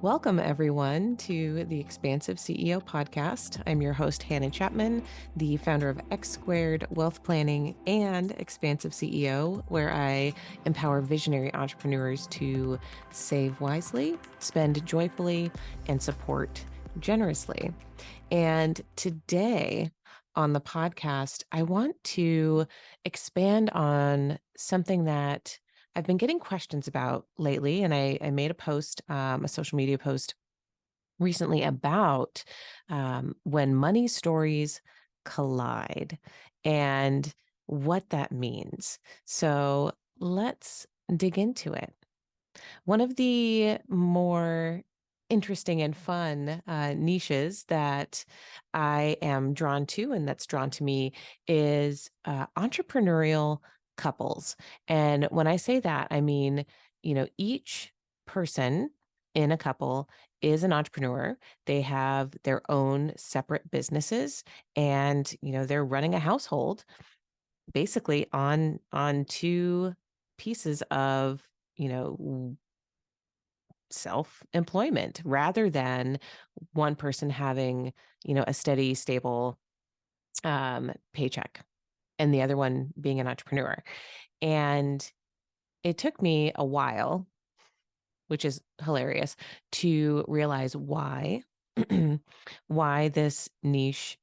Welcome, everyone, to the Expansive CEO podcast. I'm your host, Hannah Chapman, the founder of X Squared Wealth Planning and Expansive CEO, where I empower visionary entrepreneurs to save wisely, spend joyfully, and support generously. And today on the podcast, I want to expand on something that I've been getting questions about lately, and I made a post, a social media post recently about when money stories collide and what that means. So let's dig into it. One of the more interesting and fun niches that I am drawn to and that's drawn to me is entrepreneurial couples. And when I say that, I mean, each person in a couple is an entrepreneur. They have their own separate businesses and, they're running a household basically on two pieces of, self-employment rather than one person having, a steady, stable paycheck and the other one being an entrepreneur. And it took me a while, which is hilarious, to realize why why this niche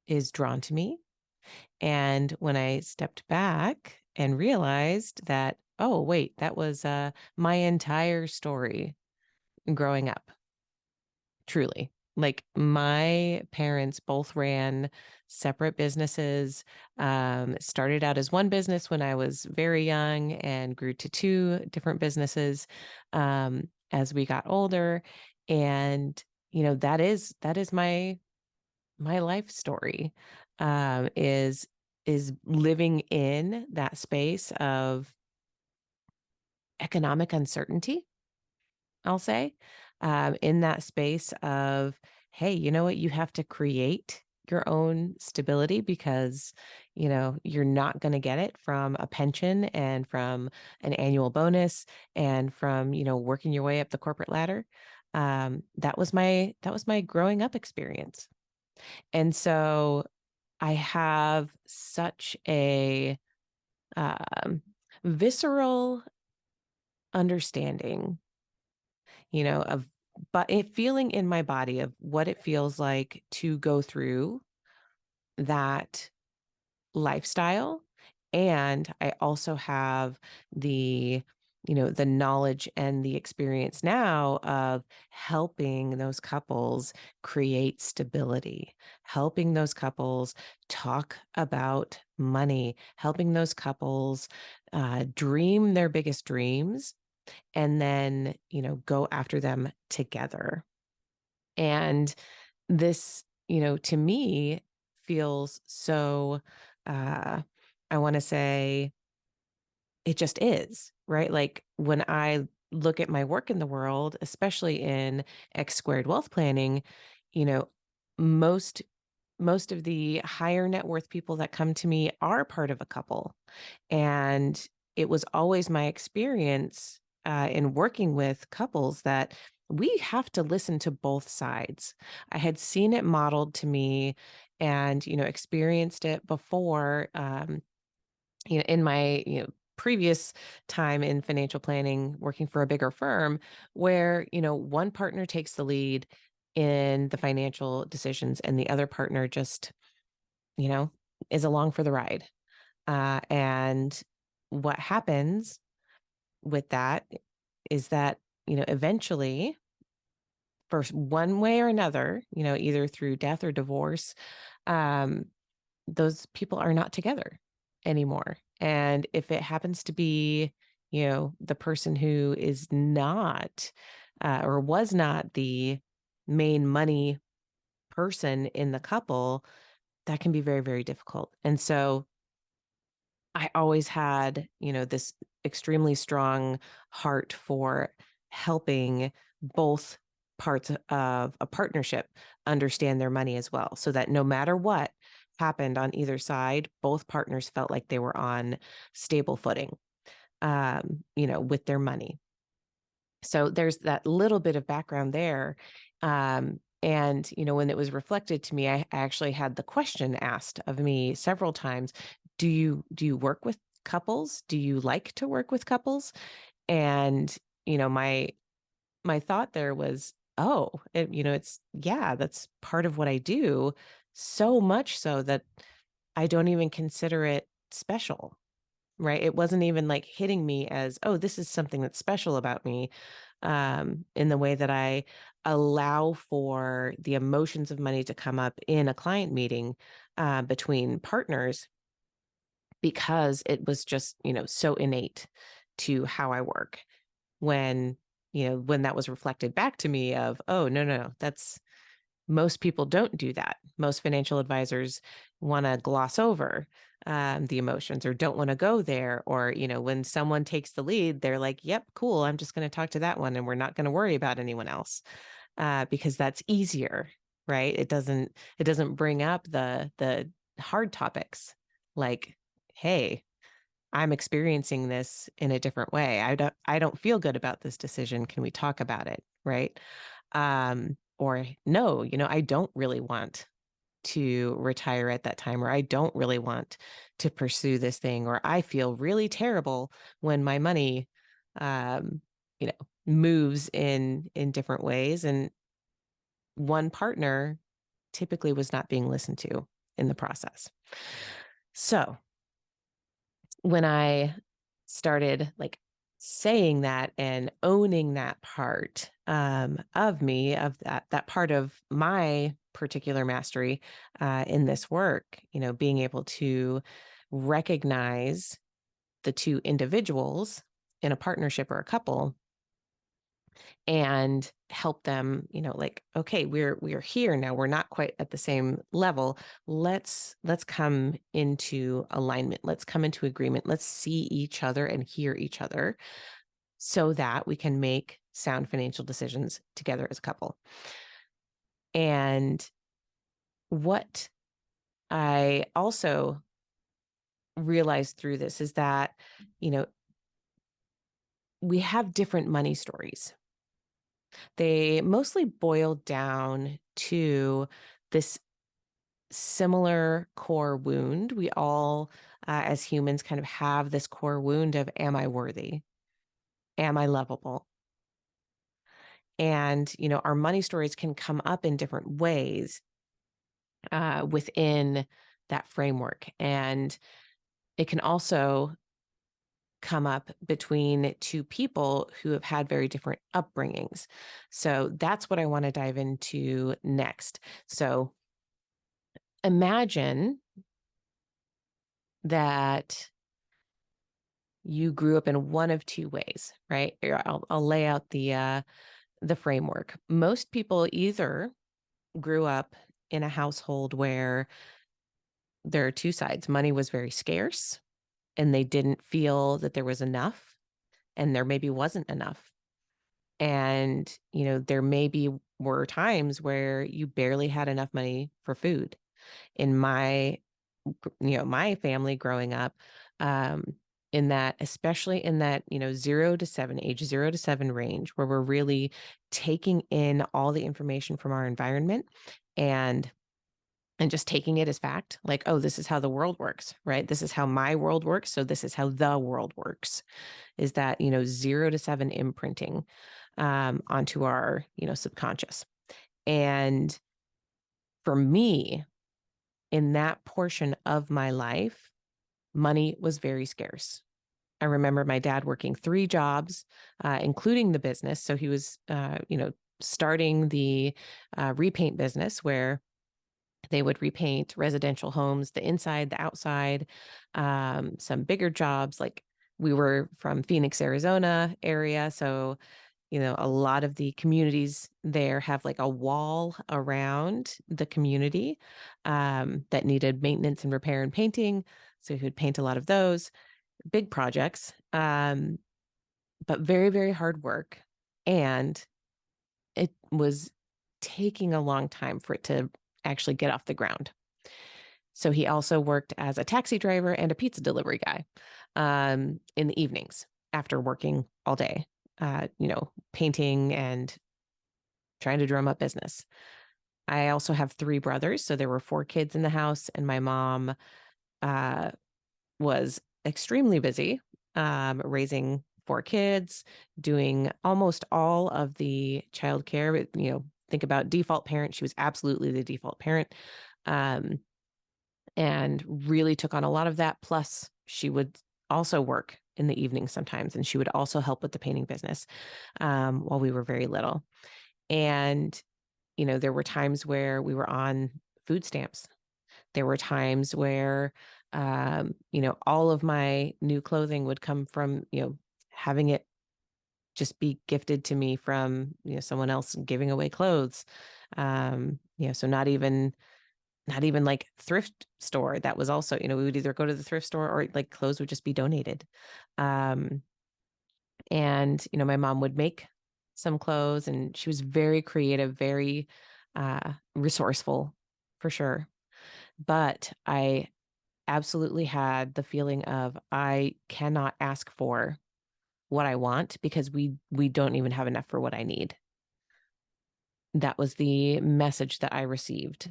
is drawn to me. And when I stepped back and realized that, oh, wait, that was my entire story growing up. Truly. Like my parents both ran separate businesses, started out as one business when I was very young and grew to two different businesses as we got older. And, that is my life story, is living in that space of economic uncertainty, I'll say, in that space of, hey, you know what? You have to create your own stability because, you're not going to get it from a pension and from an annual bonus and from, working your way up the corporate ladder. That was my growing up experience. And so I have such a visceral understanding, of but it feeling in my body of what it feels like to go through that lifestyle. And I also have the knowledge and the experience now of helping those couples create stability, helping those couples talk about money, helping those couples dream their biggest dreams and then, go after them together. And this, to me feels so, I want to say it just is, right? Like when I look at my work in the world, especially in X squared wealth planning, you know, most most of the higher net worth people that come to me are part of a couple. And it was always my experience in working with couples that we have to listen to both sides. I had seen it modeled to me and, experienced it before, in my, previous time in financial planning, working for a bigger firm where, one partner takes the lead in the financial decisions and the other partner just, you know, is along for the ride. And what happens with that is that, eventually, first one way or another, either through death or divorce, um, those people are not together anymore. And if it happens to be, the person who is not or was not the main money person in the couple, that can be very, very difficult. And so I always had, this extremely strong heart for helping both parts of a partnership understand their money as well, so that no matter what happened on either side, both partners felt like they were on stable footing, with their money. So there's that little bit of background there. And, when it was reflected to me, I actually had the question asked of me several times. Do you work with couples? Do you like to work with couples? And, my thought there was, oh, yeah, that's part of what I do. So much so that I don't even consider it special. Right? It wasn't even, like, hitting me as, "Oh, this is something that's special about me," in the way that I allow for the emotions of money to come up in a client meeting, between partners, because it was just, so innate to how I work. When that was reflected back to me of, "Oh, no, no, no, that's most people don't do that." Most financial advisors wanna gloss over, the emotions or don't wanna go there, or, when someone takes the lead, they're like, "Yep, cool, I'm just gonna talk to that one, and we're not gonna worry about anyone else," because that's easier, right? It doesn't bring up the hard topics, like, "Hey, I'm experiencing this in a different way. I don't feel good about this decision. Can we talk about it?" Right? Or no, I don't really want to retire at that time, or I don't really want to pursue this thing, or I feel really terrible when my money, um, moves in different ways. And one partner typically was not being listened to in the process. So when I started, like, saying that and owning that part, of me, of that part of my particular mastery, in this work, being able to recognize the two individuals in a partnership or a couple and help them, like, okay, we're here now, we're not quite at the same level. Let's come into alignment, let's come into agreement, let's see each other and hear each other, so that we can make sound financial decisions together as a couple. And what I also realized through this is that, you know we have different money stories. They mostly boil down to this similar core wound. We all, as humans, kind of have this core wound of, am I worthy? Am I lovable? And, our money stories can come up in different ways, within that framework. And it can also come up between two people who have had very different upbringings. So that's what I want to dive into next. So imagine that you grew up in one of two ways, right? Here, I'll lay out the framework. Most people either grew up in a household where there are two sides. Money was very scarce, and they didn't feel that there was enough, and there maybe wasn't enough. And, there maybe were times where you barely had enough money for food. In my family growing up, um, especially in that, 0 to 7, age 0 to 7 range, where we're really taking in all the information from our environment and just taking it as fact, like, oh, this is how the world works, right? This is how my world works. So this is how the world works, is that, 0 to 7 imprinting, onto our, subconscious. And for me, in that portion of my life, money was very scarce. I remember my dad working 3 jobs, including the business. So he was, starting the repaint business, where they would repaint residential homes, the inside, the outside, some bigger jobs. Like, we were from Phoenix, Arizona area. So, a lot of the communities there have, like, a wall around the community, that needed maintenance and repair and painting. So he would paint a lot of those big projects, but very, very hard work. And it was taking a long time for it to actually get off the ground. So he also worked as a taxi driver and a pizza delivery guy, in the evenings after working all day. painting and trying to drum up business. I also have 3 brothers, so there were 4 kids in the house, and my mom uh, was extremely busy raising 4 kids, doing almost all of the childcare. Think about default parent. She was absolutely the default parent, um, and really took on a lot of that. Plus, she would also work in the evening sometimes, and she would also help with the painting business while we were very little. And there were times where we were on food stamps. There were times where, all of my new clothing would come from, having it just be gifted to me from, someone else giving away clothes. So not even like thrift store. That was also, we would either go to the thrift store or like clothes would just be donated. Um, and, my mom would make some clothes, and she was very creative, very resourceful for sure. But I absolutely had the feeling of I cannot ask for what I want because we don't even have enough for what I need. That was the message that I received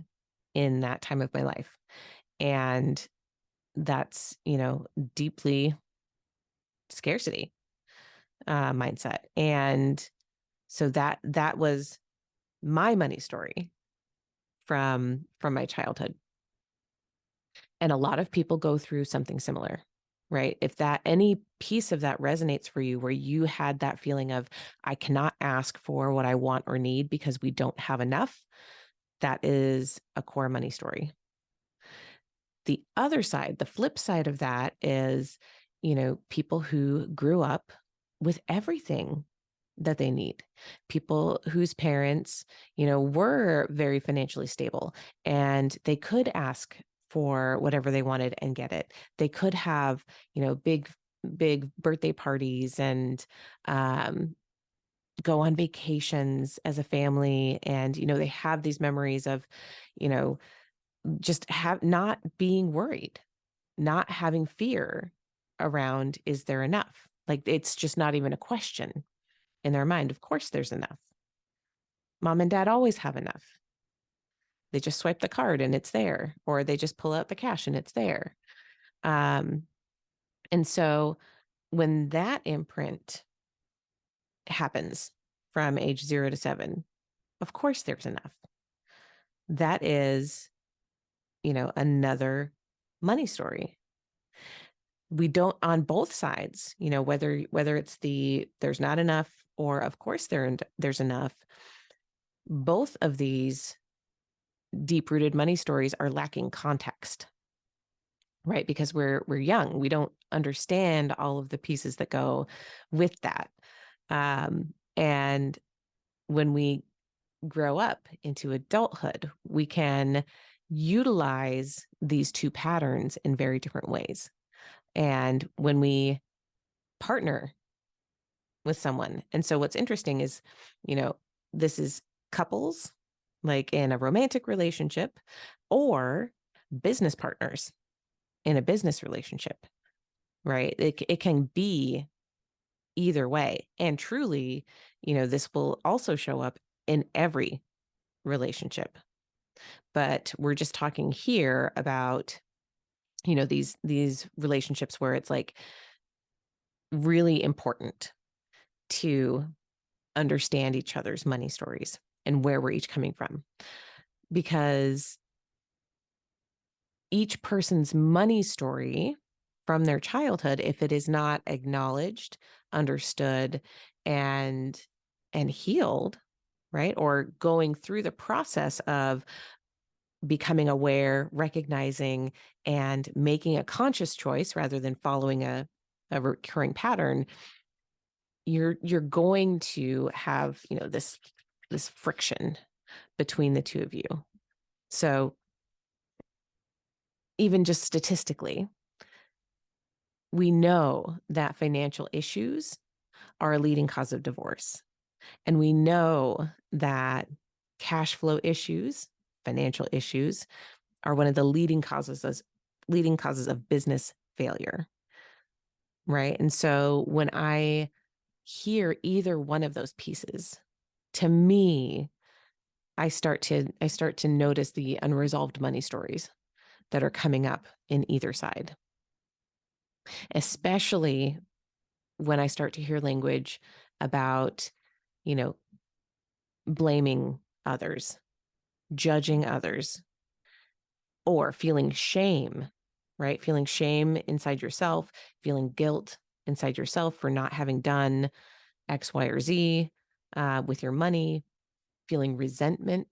in that time of my life. And that's, deeply scarcity mindset. And so that was my money story from my childhood. And a lot of people go through something similar, right? If that any piece of that resonates for you, where you had that feeling of, I cannot ask for what I want or need because we don't have enough, that is a core money story. The other side, the flip side of that is, people who grew up with everything that they need, people whose parents, were very financially stable, and they could ask for whatever they wanted and get it. They could have, big birthday parties and go on vacations as a family. And, they have these memories of, just not being worried, not having fear around, is there enough? Like, it's just not even a question in their mind. Of course there's enough. Mom and dad always have enough. They just swipe the card and it's there, or they just pull out the cash and it's there. And so when that imprint happens from age 0 to 7, of course there's enough. That is, another money story. We don't, on both sides, whether it's there's not enough, or of course there's enough. Both of these deep-rooted money stories are lacking context, right? Because we're young. We don't understand all of the pieces that go with that. And when we grow up into adulthood, we can utilize these 2 patterns in very different ways. And when we partner with someone, and so what's interesting is, this is couples, like in a romantic relationship, or business partners in a business relationship, right? It can be either way. And truly, this will also show up in every relationship. But we're just talking here about, these relationships where it's like really important to understand each other's money stories and where we're each coming from. Because each person's money story from their childhood, if it is not acknowledged, understood, and healed, right? Or going through the process of becoming aware, recognizing, and making a conscious choice rather than following a recurring pattern, you're going to have, this friction between the two of you. So even just statistically, we know that financial issues are a leading cause of divorce. And we know that cash flow issues, financial issues, are one of the leading causes of business failure. Right. And so when I hear either one of those pieces, to me, I start to notice the unresolved money stories that are coming up in either side, especially when I start to hear language about, you know, blaming others, judging others, or feeling shame, right? Feeling shame inside yourself, feeling guilt inside yourself for not having done X, Y, or Z with your money, feeling resentment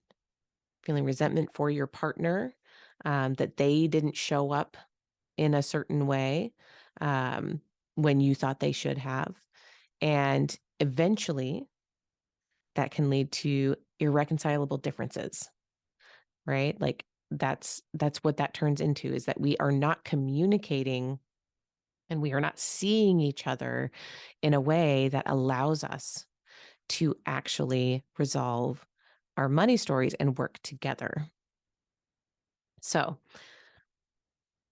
for your partner, that they didn't show up in a certain way when you thought they should have. And eventually that can lead to irreconcilable differences, right? Like that's what that turns into, is that we are not communicating and we are not seeing each other in a way that allows us to actually resolve our money stories and work together. So,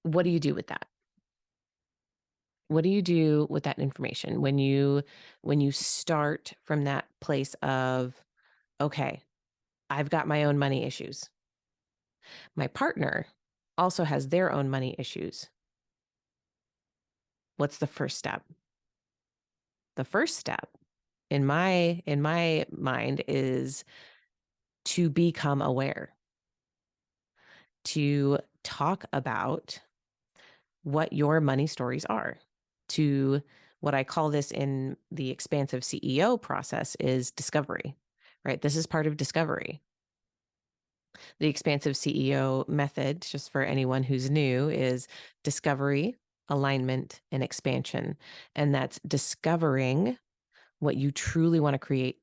what do you do with that? What do you do with that information when you start from that place of, okay, I've got my own money issues. My partner also has their own money issues. What's the first step? The first step in my mind is to become aware, to talk about what your money stories are, to what I call this in the expansive CEO process is discovery, right? This is part of discovery. The expansive CEO method, just for anyone who's new, is discovery, alignment, and expansion. And that's discovering what you truly want to create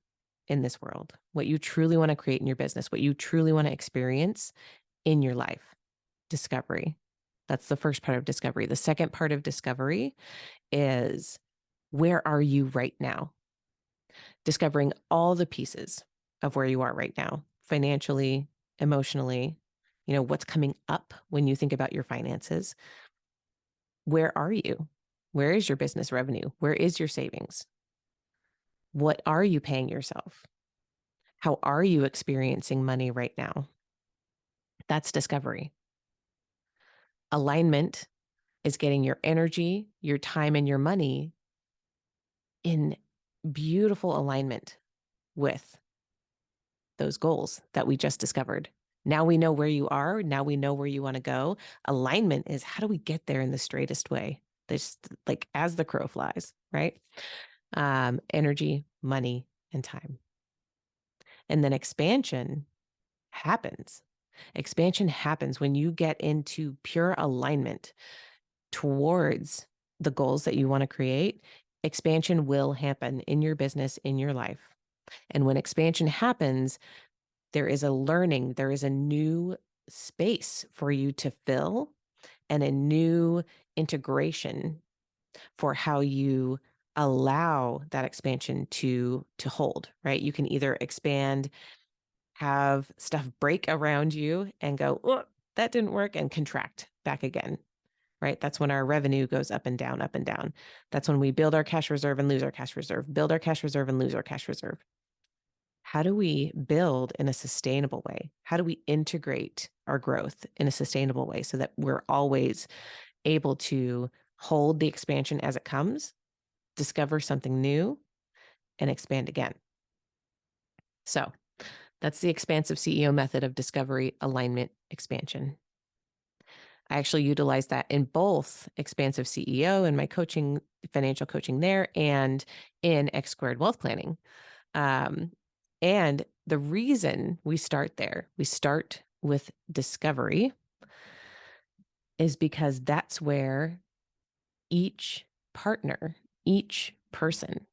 in this world, what you truly want to create in your business, what you truly want to experience in your life. Discovery. That's the first part of discovery. The second part of discovery is, where are you right now? Discovering all the pieces of where you are right now, financially, emotionally, what's coming up when you think about your finances. Where are you? Where is your business revenue? Where is your savings? What are you paying yourself? How are you experiencing money right now? That's discovery. Alignment is getting your energy, your time, and your money in beautiful alignment with those goals that we just discovered. Now we know where you are. Now we know where you want to go. Alignment is, how do we get there in the straightest way? This, like, as the crow flies, right? Energy, money, and time. And then expansion happens. Expansion happens when you get into pure alignment towards the goals that you want to create. Expansion will happen in your business, in your life. And when expansion happens, there is a learning, there is a new space for you to fill and a new integration for how you allow that expansion to hold, right? You can either expand, have stuff break around you and go, oh, that didn't work, and contract back again, right? That's when our revenue goes up and down, up and down. That's when we build our cash reserve and lose our cash reserve, build our cash reserve and lose our cash reserve. How do we build in a sustainable way? How do we integrate our growth in a sustainable way so that we're always able to hold the expansion as it comes, discover something new, and expand again? So that's the expansive CEO method of discovery, alignment, expansion. I actually utilize that in both expansive CEO and my coaching, financial coaching there, and in X Squared Wealth Planning. And the reason we start there, we start with discovery, is because that's where each partner, each person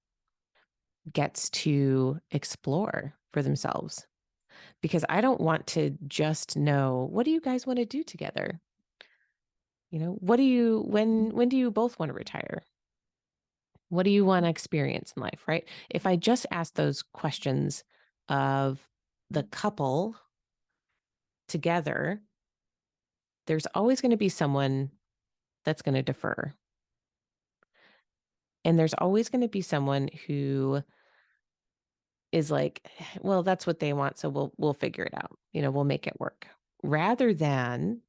gets to explore for themselves. Because I don't want to just know, what do you guys want to do together? What do you, when do you both want to retire? What do you want to experience in life, right? If I just ask those questions of the couple together, there's always going to be someone that's going to defer. And there's always going to be someone who is like, well, that's what they want, so we'll figure it out. We'll make it work. Rather than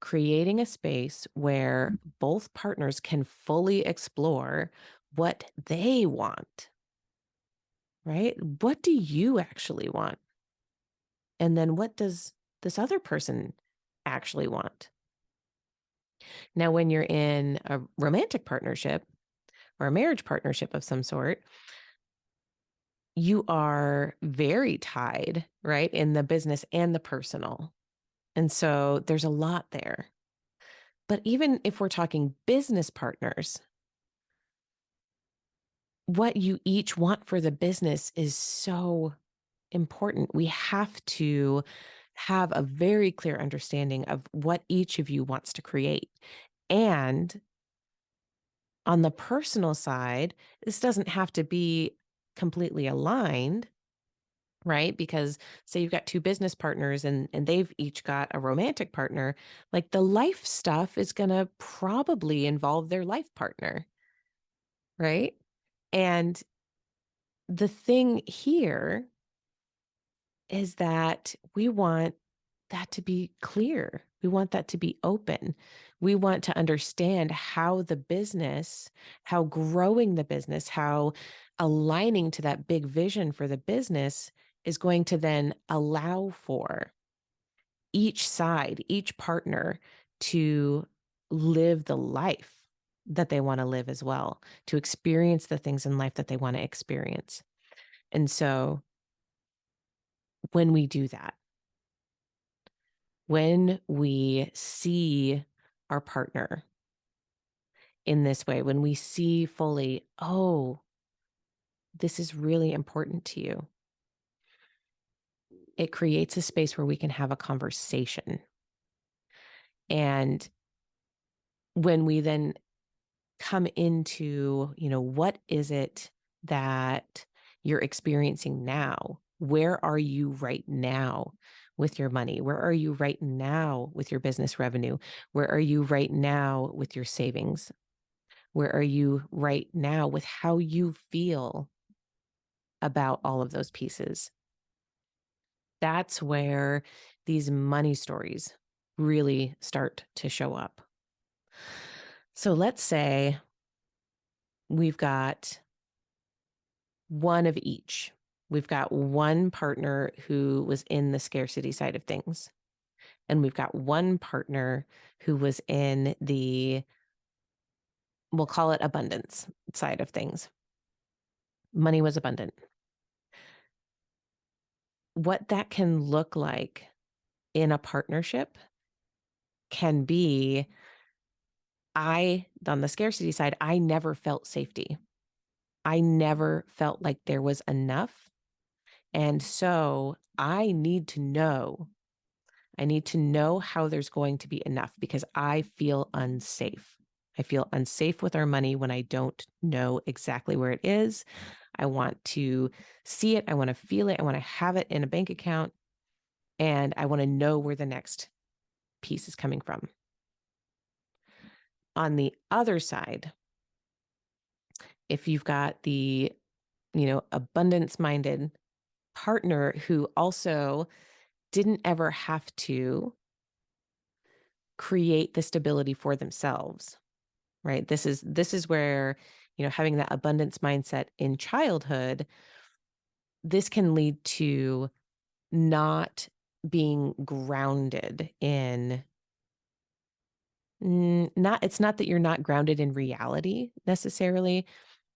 creating a space where both partners can fully explore what they want, right? What do you actually want? And then what does this other person actually want? Now, when you're in a romantic partnership or a marriage partnership of some sort, you are very tied, right, in the business and the personal. And so there's a lot there. But even if we're talking business partners, what you each want for the business is so important. We have to have a very clear understanding of what each of you wants to create. And on the personal side, this doesn't have to be completely aligned, right? Because say you've got two business partners and they've each got a romantic partner, like the life stuff is going to probably involve their life partner, right? And the thing here is that we want that to be clear. We want that to be open. We want to understand how the business, how growing the business, how aligning to that big vision for the business is going to then allow for each side, each partner to live the life that they want to live as well, to experience the things in life that they want to experience. And so when we do that, when we see our partner in this way, when we see fully, oh, this is really important to you, it creates a space where we can have a conversation. And when we then come into, what is it that you're experiencing now? Where are you right now with your money? Where are you right now with your business revenue? Where are you right now with your savings? Where are you right now with how you feel about all of those pieces? That's where these money stories really start to show up. So let's say we've got one of each. We've got one partner who was in the scarcity side of things, and we've got one partner who was in the, we'll call it abundance side of things. Money was abundant. What that can look like in a partnership can be, on the scarcity side, I never felt safety. I never felt like there was enough. And so I need to know how there's going to be enough because I feel unsafe. I feel unsafe with our money when I don't know exactly where it is. I want to see it. I want to feel it. I want to have it in a bank account. And I want to know where the next piece is coming from. On the other side, if you've got the, abundance-minded partner who also didn't ever have to create the stability for themselves, right? This is where, having that abundance mindset in childhood, this can lead to not being grounded in it's not that you're not grounded in reality necessarily,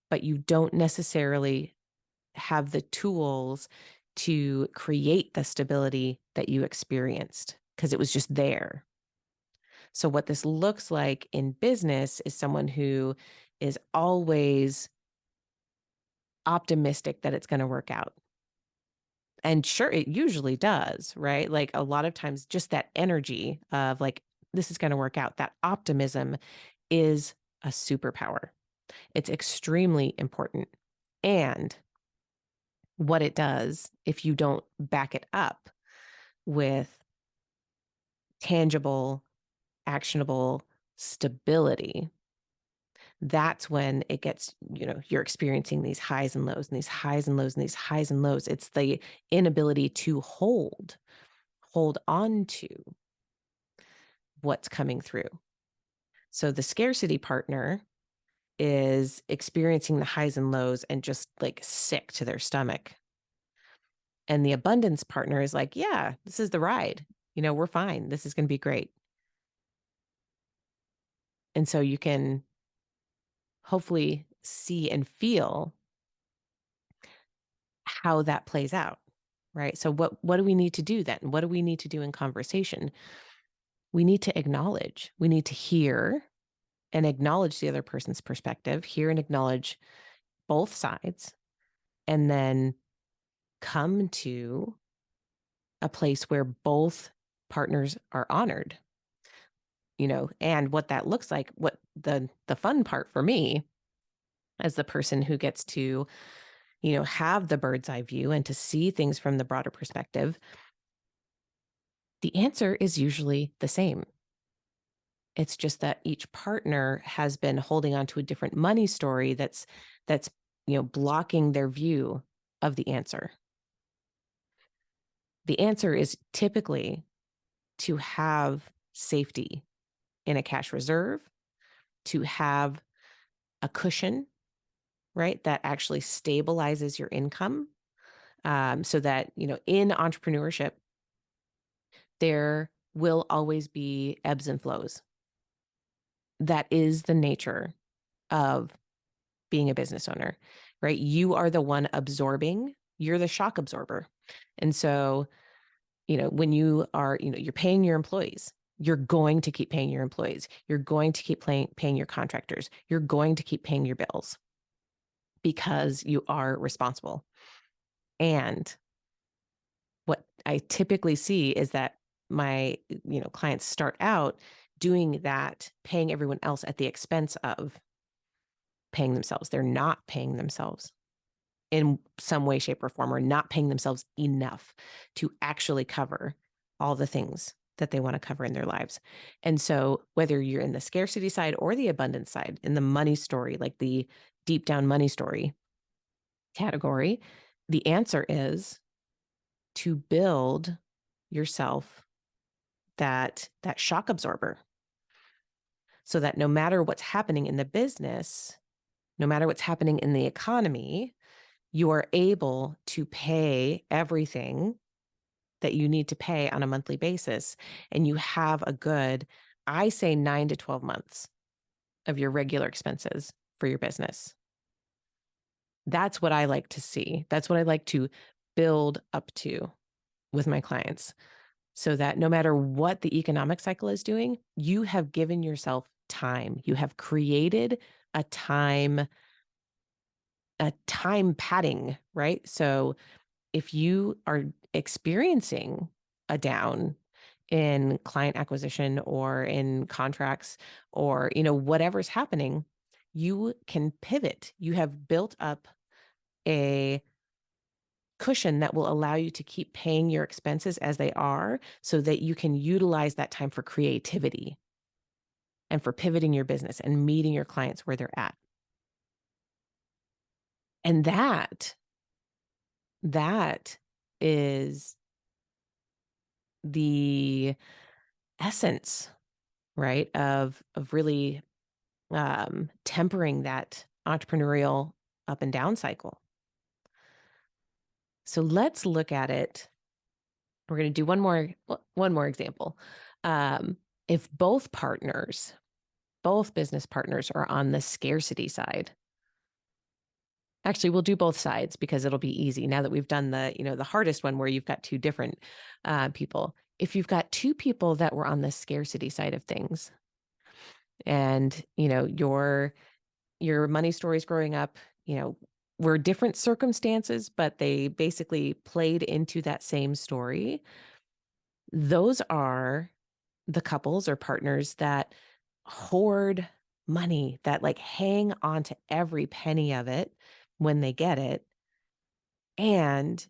but you don't necessarily have the tools to create the stability that you experienced because it was just there. So what this looks like in business is someone who is always optimistic that it's going to work out. And sure, it usually does, right? Like a lot of times just that energy of like, this is going to work out, that optimism is a superpower. It's extremely important. And what it does, if you don't back it up with tangible, actionable stability, that's when it gets, you're experiencing these highs and lows and these highs and lows and these highs and lows. It's the inability to hold on to what's coming through. So the scarcity partner is experiencing the highs and lows and just like sick to their stomach. And the abundance partner is like, yeah, this is the ride. We're fine. This is going to be great. And so you can hopefully see and feel how that plays out, right? So what do we need to do then? What do we need to do in conversation? We need to acknowledge, we need to hear and acknowledge the other person's perspective, hear and acknowledge both sides, and then come to a place where both partners are honored. And what that looks like, what the fun part for me as the person who gets to, have the bird's eye view and to see things from the broader perspective, the answer is usually the same. It's just that each partner has been holding on to a different money story that's blocking their view of the answer. The answer is typically to have safety in a cash reserve, to have a cushion, right, that actually stabilizes your income, so that, in entrepreneurship, there will always be ebbs and flows. That is the nature of being a business owner, right? You are the one absorbing, you're the shock absorber. And so, when you are, you're paying your employees, you're going to keep paying your employees. You're going to keep paying your contractors. You're going to keep paying your bills because you are responsible. And what I typically see is that my, clients start out doing that, paying everyone else at the expense of paying themselves. They're not paying themselves in some way, shape, or form, or not paying themselves enough to actually cover all the things that they want to cover in their lives. And so whether you're in the scarcity side or the abundance side, in the money story, like the deep down money story category, the answer is to build yourself that shock absorber, so that no matter what's happening in the business, no matter what's happening in the economy, you are able to pay everything that you need to pay on a monthly basis. And you have a good, I say 9 to 12 months of your regular expenses for your business. That's what I like to see. That's what I like to build up to with my clients, so that no matter what the economic cycle is doing, you have given yourself time. You have created a time padding, right? So if you are experiencing a down in client acquisition or in contracts, or, whatever's happening, you can pivot. You have built up a cushion that will allow you to keep paying your expenses as they are, so that you can utilize that time for creativity and for pivoting your business and meeting your clients where they're at. And that is the essence, right, of really tempering that entrepreneurial up and down cycle. So let's look at it. We're going to do one more example. If both business partners are on the scarcity side. Actually, we'll do both sides because it'll be easy now that we've done the hardest one where you've got two different people. If you've got two people that were on the scarcity side of things, and your money stories growing up, were different circumstances, but they basically played into that same story. Those are the couples or partners that hoard money, that like hang on to every penny of it when they get it, and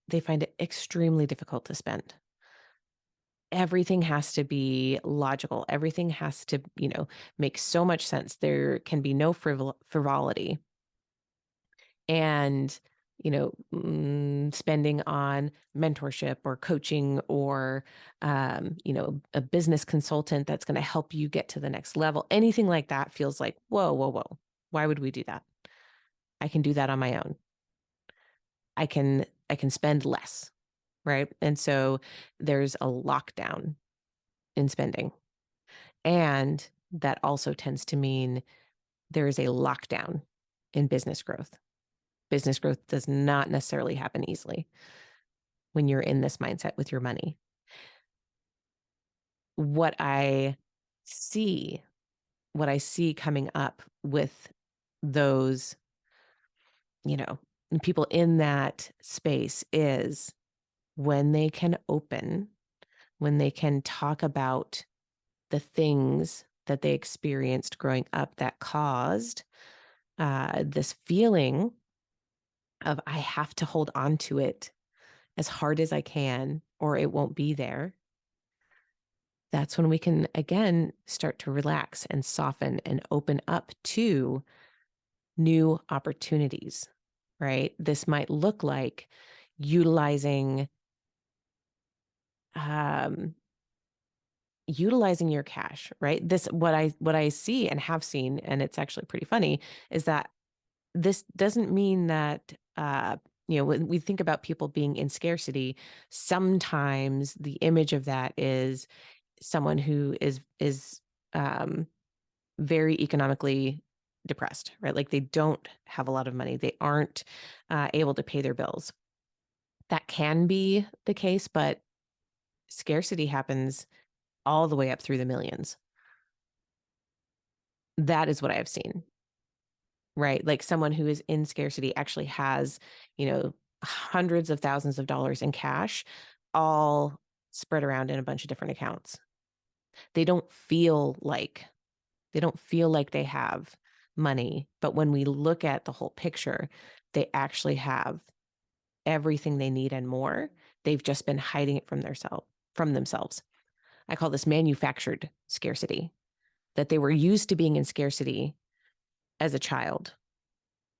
they find it extremely difficult to spend. everything has to be logical. Everything has to, make so much sense. There can be no frivolity. And, spending on mentorship or coaching or, a business consultant that's going to help you get to the next level. Anything like that feels like, whoa, whoa, whoa. Why would we do that? I can do that on my own. I can spend less, right? And so there's a lockdown in spending. And that also tends to mean there is a lockdown in business growth. Business growth does not necessarily happen easily when you're in this mindset with your money. What I see, what I see coming up with those, you know, people in that space is when they can open, when they can talk about the things that they experienced growing up that caused this feeling of I have to hold on to it as hard as I can or it won't be there. That's when we can again start to relax and soften and open up to new opportunities, right? This might look like utilizing um, utilizing your cash, right? This what I see and have seen, and it's actually pretty funny, is that this doesn't mean that when we think about people being in scarcity, sometimes the image of that is someone who is um, very economically depressed, right? Like they don't have a lot of money, they aren't able to pay their bills. That can be the case, but scarcity happens all the way up through the millions. That is what I have seen, right? Like someone who is in scarcity actually has, hundreds of thousands of dollars in cash, all spread around in a bunch of different accounts. They don't feel like they have money, but when we look at the whole picture, they actually have everything they need and more. They've just been hiding it from themselves. I call this manufactured scarcity, that they were used to being in scarcity as a child.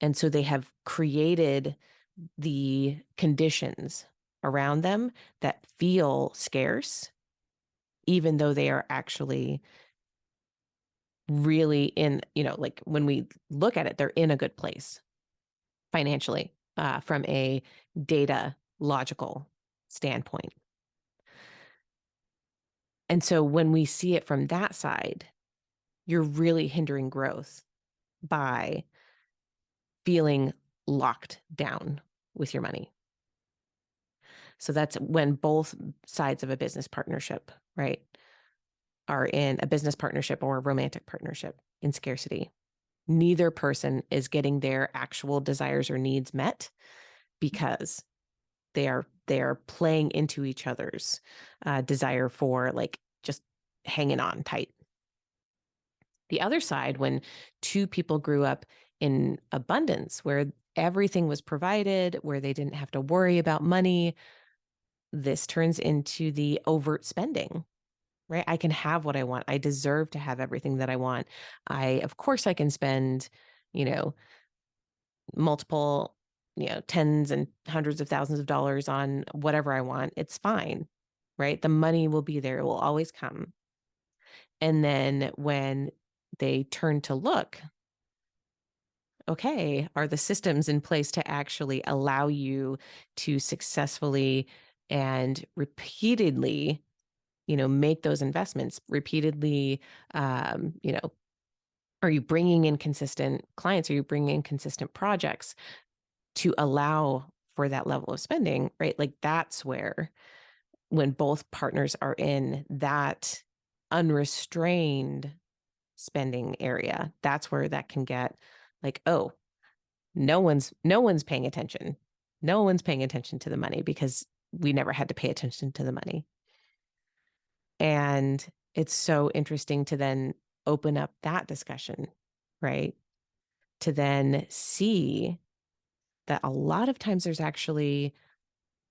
And so they have created the conditions around them that feel scarce, even though they are actually really in, like when we look at it, they're in a good place financially from a data logical standpoint. And so when we see it from that side, you're really hindering growth by feeling locked down with your money. So that's when both sides of a business partnership, right, are in a business partnership or a romantic partnership in scarcity. Neither person is getting their actual desires or needs met because they are playing into each other's desire for like just hanging on tight. The other side, when two people grew up in abundance, where everything was provided, where they didn't have to worry about money, this turns into the overt spending, right? I can have what I want. I deserve to have everything that I want. Of course, I can spend, you know, multiple, tens and hundreds of thousands of dollars on whatever I want. It's fine, right? The money will be there. It will always come. And then when they turn to look, okay, are the systems in place to actually allow you to successfully and repeatedly, make those investments repeatedly, are you bringing in consistent clients? Are you bringing in consistent projects to allow for that level of spending, right? Like that's where, when both partners are in that unrestrained spending area, that's where that can get like, oh, no one's paying attention. No one's paying attention to the money because we never had to pay attention to the money. And it's so interesting to then open up that discussion, right? To then see that a lot of times there's actually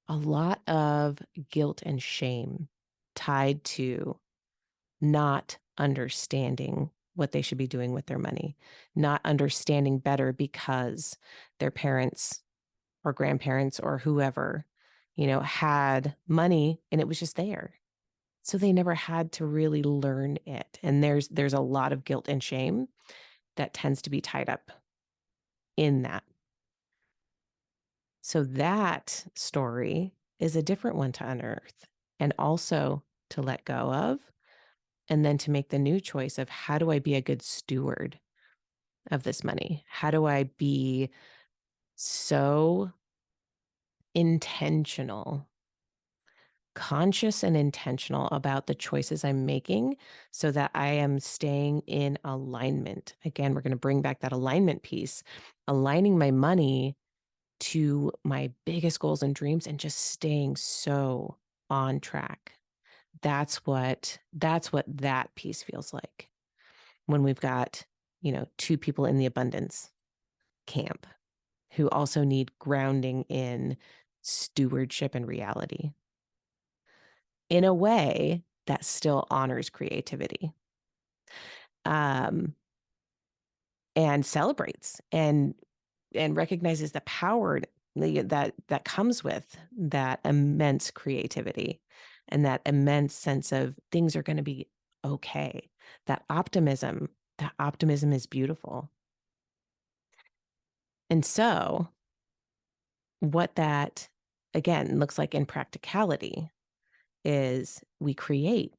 a lot of guilt and shame tied to not understanding what they should be doing with their money, not understanding better because their parents or grandparents or whoever, had money and it was just there. So they never had to really learn it. And there's a lot of guilt and shame that tends to be tied up in that. So that story is a different one to unearth and also to let go of, and then to make the new choice of how do I be a good steward of this money? How do I be so intentional, conscious and intentional about the choices I'm making so that I am staying in alignment? Again, we're going to bring back that alignment piece, aligning my money to my biggest goals and dreams and just staying so on track. That's what that piece feels like when we've got, two people in the abundance camp who also need grounding in stewardship and reality in a way that still honors creativity, um, and celebrates and recognizes the power that comes with that immense creativity and that immense sense of things are going to be okay. That optimism is beautiful. And so what that again looks like in practicality is we create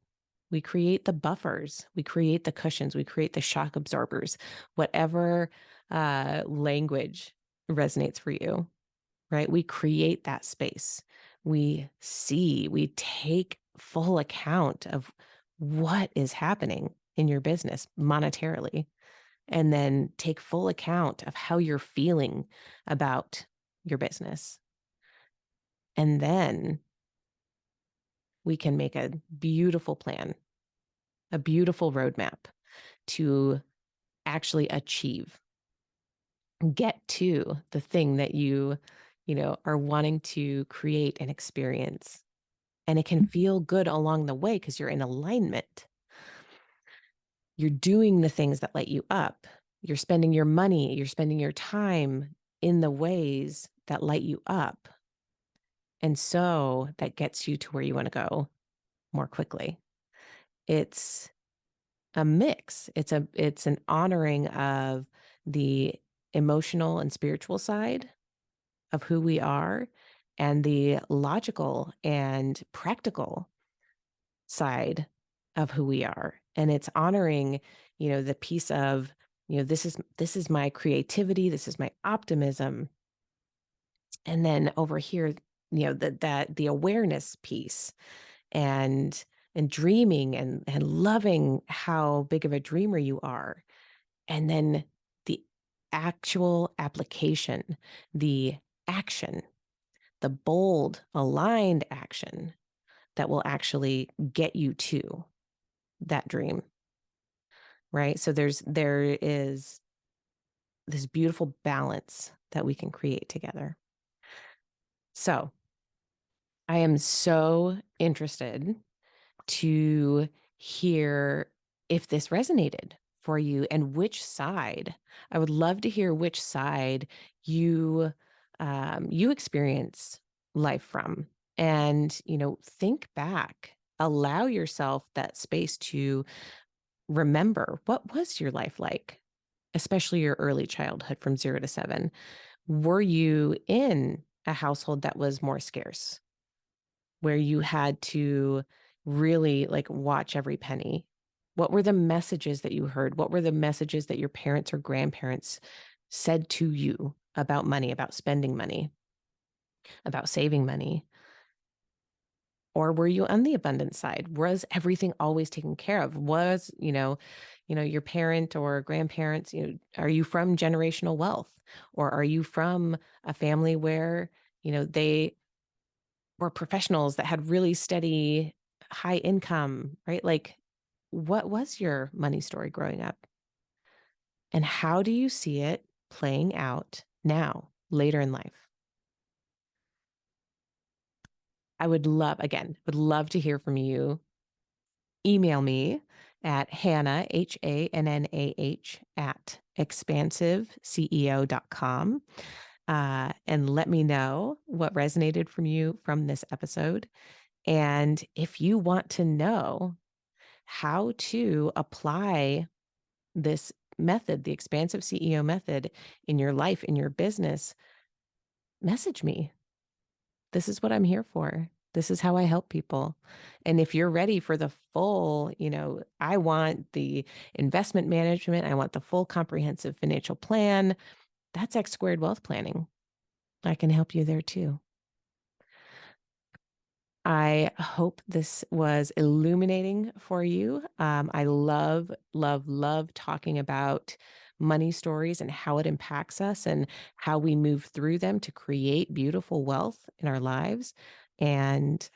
the buffers, we create the cushions, we create the shock absorbers, whatever language resonates for you, right? We create that space. We take full account of what is happening in your business monetarily, and then take full account of how you're feeling about your business. And then we can make a beautiful plan, a beautiful roadmap to actually get to the thing that you are wanting to create and experience. And it can feel good along the way because you're in alignment. You're doing the things that light you up. You're spending your money, you're spending your time in the ways that light you up. And so that gets you to where you want to go more quickly. It's a mix. It's an honoring of the emotional and spiritual side of who we are and the logical and practical side of who we are. And it's honoring, the piece of, this is my creativity, this is my optimism. And then over here, the awareness piece and dreaming and loving how big of a dreamer you are. And then the actual application, the action, the bold, aligned action that will actually get you to that dream. Right? So there is this beautiful balance that we can create together. So I am so interested to hear if this resonated for you and which side. I would love to hear which side you experience life from, and think back, allow yourself that space to remember what was your life like, especially your early childhood from 0 to 7. Were you in a household that was more scarce, where you had to really watch every penny? What were the messages that you heard? What were the messages that your parents or grandparents said to you about money, about spending money, about saving money? Or were you on the abundance side? Was everything always taken care of? Was, your parent or grandparents, are you from generational wealth? Or are you from a family where, they were professionals that had really steady, high income, right? What was your money story growing up? And how do you see it playing out now, later in life? I would love to hear from you email me at Hannah, HANNAH, at expansiveceo.com. And let me know what resonated from you from this episode. And if you want to know how to apply this method, the expansive CEO method, in your life, in your business, message me. This is what I'm here for. This is how I help people. And if you're ready for the full, I want the investment management, I want the full comprehensive financial plan, that's X squared wealth planning. I can help you there too. I hope this was illuminating for you. I love, love, love talking about money stories and how it impacts us and how we move through them to create beautiful wealth in our lives. And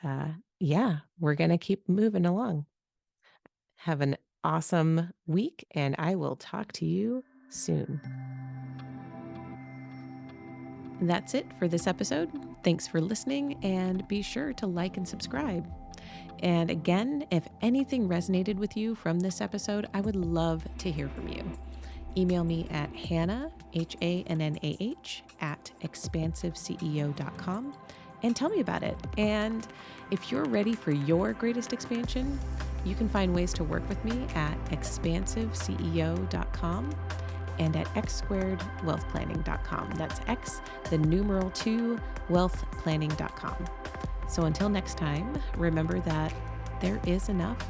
yeah, we're going to keep moving along. Have an awesome week, and I will talk to you soon. That's it for this episode. Thanks for listening, and be sure to like and subscribe. And again, if anything resonated with you from this episode, I would love to hear from you. Email me at Hannah, HANNAH, at expansiveceo.com and tell me about it. And if you're ready for your greatest expansion, you can find ways to work with me at expansiveceo.com and at x2wealthplanning.com. That's X, the numeral 2, wealthplanning.com. So until next time, remember that there is enough.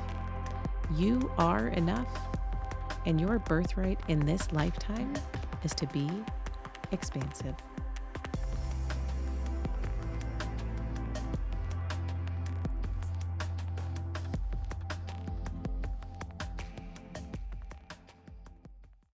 You are enough. And your birthright in this lifetime is to be expansive.